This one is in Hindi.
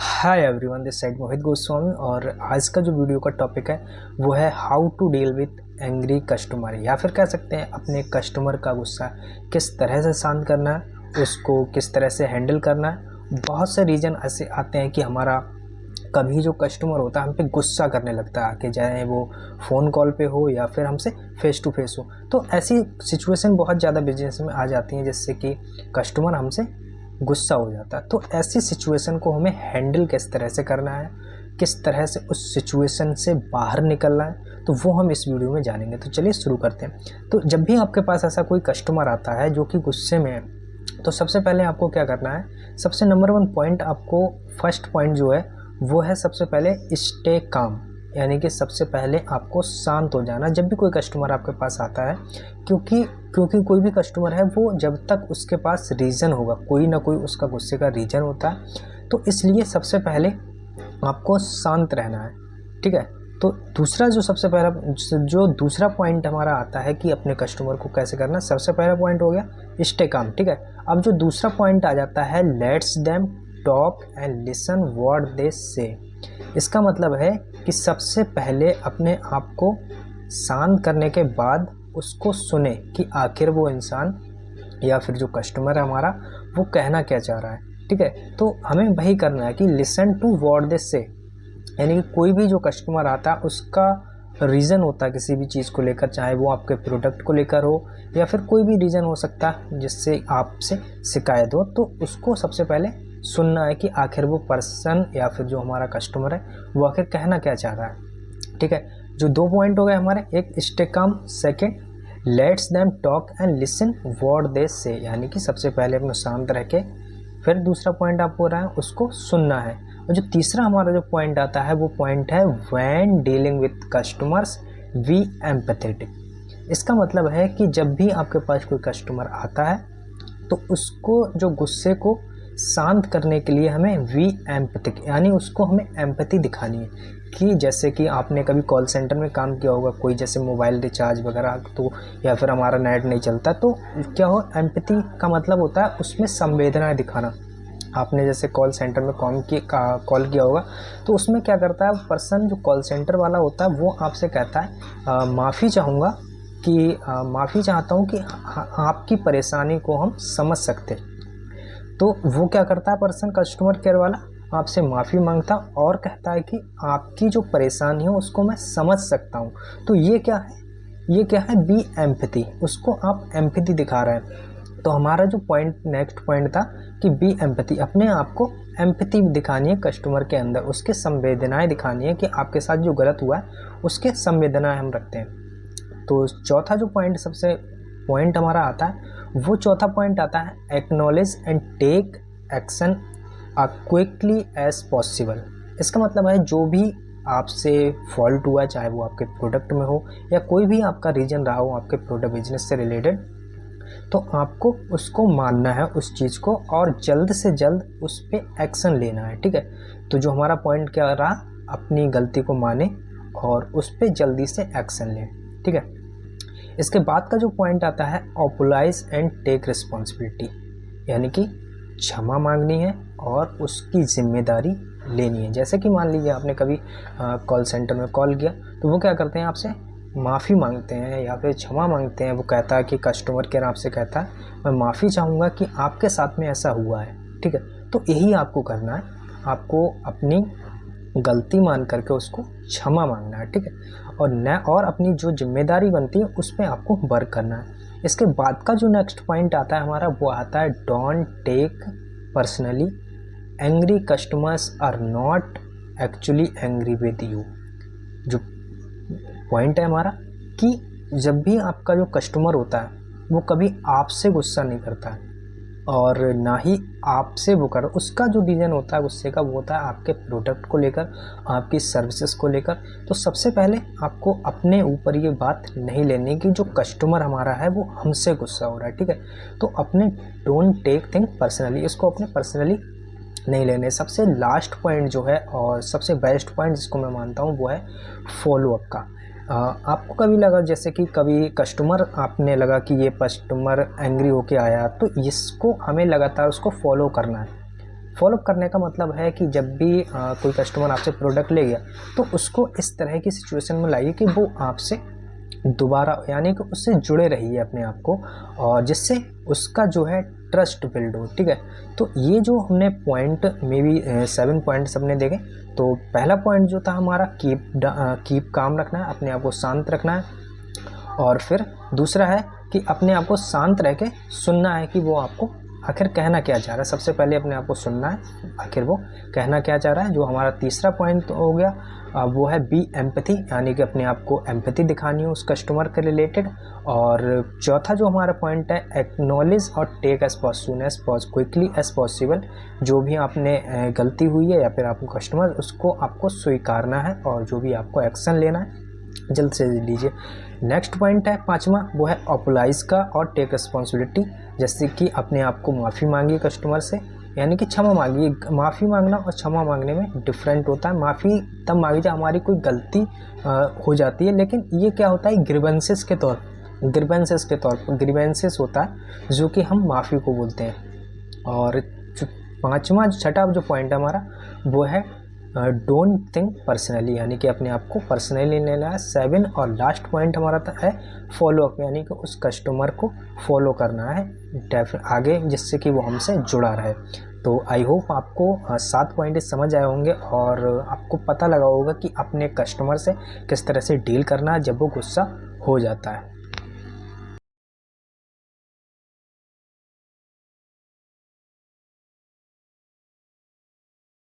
हाय एवरीवन, दिस साइड मोहित गोस्वामी। और आज का जो वीडियो का टॉपिक है वो है how to deal with angry customer, या फिर कह सकते हैं अपने कस्टमर का गुस्सा किस तरह से शांत करना है, उसको किस तरह से हैंडल करना है। बहुत से रीज़न ऐसे आते हैं कि हमारा कभी जो कस्टमर होता है हम पे गुस्सा करने लगता है आके, चाहे वो फ़ोन कॉल पे हो या फिर हमसे फेस टू फेस हो। तो ऐसी सिचुएशन बहुत ज़्यादा बिजनेस में आ जाती हैं जिससे कि कस्टमर हमसे गुस्सा हो जाता है। तो ऐसी सिचुएशन को हमें हैंडल किस तरह से करना है, किस तरह से उस सिचुएशन से बाहर निकलना है, तो वो हम इस वीडियो में जानेंगे। तो चलिए शुरू करते हैं। तो जब भी आपके पास ऐसा कोई कस्टमर आता है जो कि गुस्से में है, तो सबसे पहले आपको क्या करना है, सबसे नंबर 1 पॉइंट आपको, फर्स्ट पॉइंट जो है वो है सबसे पहले स्टे काम, यानी कि सबसे पहले आपको शांत हो जाना जब भी कोई कस्टमर आपके पास आता है। क्योंकि कोई भी कस्टमर है वो जब तक उसके पास रीज़न होगा, कोई ना कोई उसका गुस्से का रीज़न होता है, तो इसलिए सबसे पहले आपको शांत रहना है। ठीक है। तो दूसरा जो दूसरा पॉइंट हमारा आता है कि अपने कस्टमर को कैसे करना, सबसे पहला पॉइंट हो गया स्टे काम। ठीक है। अब जो दूसरा पॉइंट आ जाता है let's them talk and listen what they से। इसका मतलब है कि सबसे पहले अपने आप को शांत करने के बाद उसको सुने कि आखिर वो इंसान या फिर जो कस्टमर है हमारा वो कहना क्या चाह रहा है। ठीक है। तो हमें वही करना है कि लिसन टू व्हाट दे से, यानी कि कोई भी जो कस्टमर आता है उसका रीज़न होता है किसी भी चीज़ को लेकर, चाहे वो आपके प्रोडक्ट को लेकर हो या फिर कोई भी रीज़न हो सकता है जिससे आपसे शिकायत हो, तो उसको सबसे पहले सुनना है कि आखिर वो पर्सन या फिर जो हमारा कस्टमर है वो आखिर कहना क्या चाह रहा है। ठीक है। जो 2 पॉइंट हो गए हमारे, एक stay calm, second let's them talk and listen what they से, यानी कि सबसे पहले अपना शांत रह के फिर दूसरा पॉइंट आपको रहा है उसको सुनना है। और जो तीसरा हमारा जो पॉइंट आता है वो पॉइंट है when dealing with customers we empathetic. इसका मतलब है कि जब भी आपके पास कोई कस्टमर आता है तो उसको जो गुस्से को शांत करने के लिए हमें वी एम्पैथिक, यानी उसको हमें एम्पैथी दिखानी है। कि जैसे कि आपने कभी कॉल सेंटर में काम किया होगा, कोई जैसे मोबाइल रिचार्ज वगैरह, तो या फिर हमारा नेट नहीं चलता, तो क्या हो, एम्पैथी का मतलब होता है उसमें संवेदनाएं दिखाना। आपने जैसे कॉल सेंटर में कॉल किया होगा, तो उसमें क्या करता है पर्सन, जो कॉल सेंटर वाला होता है वो आपसे कहता है माफ़ी चाहता हूँ कि आपकी परेशानी को हम समझ सकते। तो वो क्या करता है पर्सन, कस्टमर केयर वाला, आपसे माफ़ी मांगता और कहता है कि आपकी जो परेशानी है उसको मैं समझ सकता हूँ। तो ये क्या है बी एम्पैथी, उसको आप एम्पैथी दिखा रहे हैं। तो हमारा जो नेक्स्ट पॉइंट था कि बी एम्पैथी, अपने आप को एम्पैथी दिखानी है कस्टमर के अंदर, उसके संवेदनाएं दिखानी है कि आपके साथ जो गलत हुआ है उसके संवेदनाएं हम रखते हैं। तो चौथा जो पॉइंट हमारा आता है वो चौथा पॉइंट आता है acknowledge and take action quickly as possible. इसका मतलब है जो भी आपसे फॉल्ट हुआ, चाहे वो आपके प्रोडक्ट में हो या कोई भी आपका रीजन रहा हो आपके प्रोडक्ट बिजनेस से रिलेटेड, तो आपको उसको मानना है उस चीज़ को और जल्द से जल्द उस पर एक्शन लेना है। ठीक है। तो जो हमारा पॉइंट क्या रहा, अपनी गलती को माने और उस पर जल्दी से एक्शन लें। ठीक है। इसके बाद का जो पॉइंट आता है अपोलाइज एंड टेक रिस्पॉन्सिबिलिटी, यानी कि क्षमा मांगनी है और उसकी जिम्मेदारी लेनी है। जैसे कि मान लीजिए आपने कभी कॉल सेंटर में कॉल किया, तो वो क्या करते हैं, आपसे माफ़ी मांगते हैं या फिर क्षमा मांगते हैं। वो कहता है कि कस्टमर केयर आपसे कहता है मैं माफ़ी चाहूँगा कि आपके साथ में ऐसा हुआ है। ठीक है। तो यही आपको करना है, आपको अपनी गलती मान करके उसको क्षमा मांगना है। ठीक है। और अपनी जो जिम्मेदारी बनती है उस पर आपको वर्क करना है। इसके बाद का जो नेक्स्ट पॉइंट आता है हमारा वो आता है don't take personally, angry customers are not actually angry with you. जो पॉइंट है हमारा कि जब भी आपका जो कस्टमर होता है वो कभी आपसे गुस्सा नहीं करता है और ना ही आपसे वो कर, उसका जो रीज़न होता है गुस्से का वो होता है आपके प्रोडक्ट को लेकर, आपकी सर्विसेज को लेकर। तो सबसे पहले आपको अपने ऊपर ये बात नहीं लेनी कि जो कस्टमर हमारा है वो हमसे गुस्सा हो रहा है। ठीक है। तो अपने डोंट टेक थिंग पर्सनली, इसको अपने पर्सनली नहीं लेने। सबसे लास्ट पॉइंट जो है और सबसे बेस्ट पॉइंट जिसको मैं मानता हूँ वो है फॉलोअप का। आपको कभी लगा, जैसे कि कभी कस्टमर, आपने लगा कि ये कस्टमर एंग्री होके आया, तो इसको हमें लगातार उसको फॉलो करना है। फॉलोअप करने का मतलब है कि जब भी कोई कस्टमर आपसे प्रोडक्ट ले गया तो उसको इस तरह की सिचुएशन में लाइए कि वो आपसे दोबारा यानी कि उससे जुड़े रहिए अपने आप को, और जिससे उसका जो है ट्रस्ट बिल्ड हो। ठीक है, तो ये जो हमने पॉइंट मे बी 7 पॉइंट्स हमने देखे। तो पहला पॉइंट जो था हमारा कीप काम रखना है, अपने आप को शांत रखना है। और फिर दूसरा है कि अपने आप को शांत रह के सुनना है कि वो आपको आखिर कहना क्या चाह रहा है। सबसे पहले अपने आप को सुनना है आखिर वो कहना क्या चाह रहा है। जो हमारा तीसरा पॉइंट हो गया वो है बी एम्पैथी, यानी कि अपने आप को एम्पैथी दिखानी है उस कस्टमर के रिलेटेड। और चौथा जो हमारा पॉइंट है एक्नॉलेज और take as quickly as possible. जो भी आपने गलती हुई है या फिर आपको कस्टमर उसको आपको स्वीकारना है, और जो भी आपको एक्शन लेना है जल्द से जल्द लीजिए। नेक्स्ट पॉइंट है पांचवा, वो है अपोलाइज का और टेक रिस्पॉन्सिबिलिटी। जैसे कि अपने आप को माफ़ी मांगिए कस्टमर से, यानी कि क्षमा मांगिए। माफ़ी मांगना और क्षमा मांगने में डिफरेंट होता है। माफ़ी तब मांगी जब हमारी कोई गलती हो जाती है, लेकिन ये क्या होता है ग्रीवेंसेस के तौर पर ग्रीवेंसेस होता है जो कि हम माफ़ी को बोलते हैं। और छठा जो पॉइंट है हमारा वो है डोंट थिंक पर्सनली, यानी कि अपने आप को पर्सनली नहीं लेना है। 7 और लास्ट पॉइंट हमारा है फॉलोअप, यानी कि उस कस्टमर को फॉलो करना है आगे, जिससे कि वो हमसे जुड़ा रहे। तो आई होप आपको 7 पॉइंट समझ आए होंगे और आपको पता लगा होगा कि अपने कस्टमर से किस तरह से डील करना है जब वो गुस्सा हो जाता है।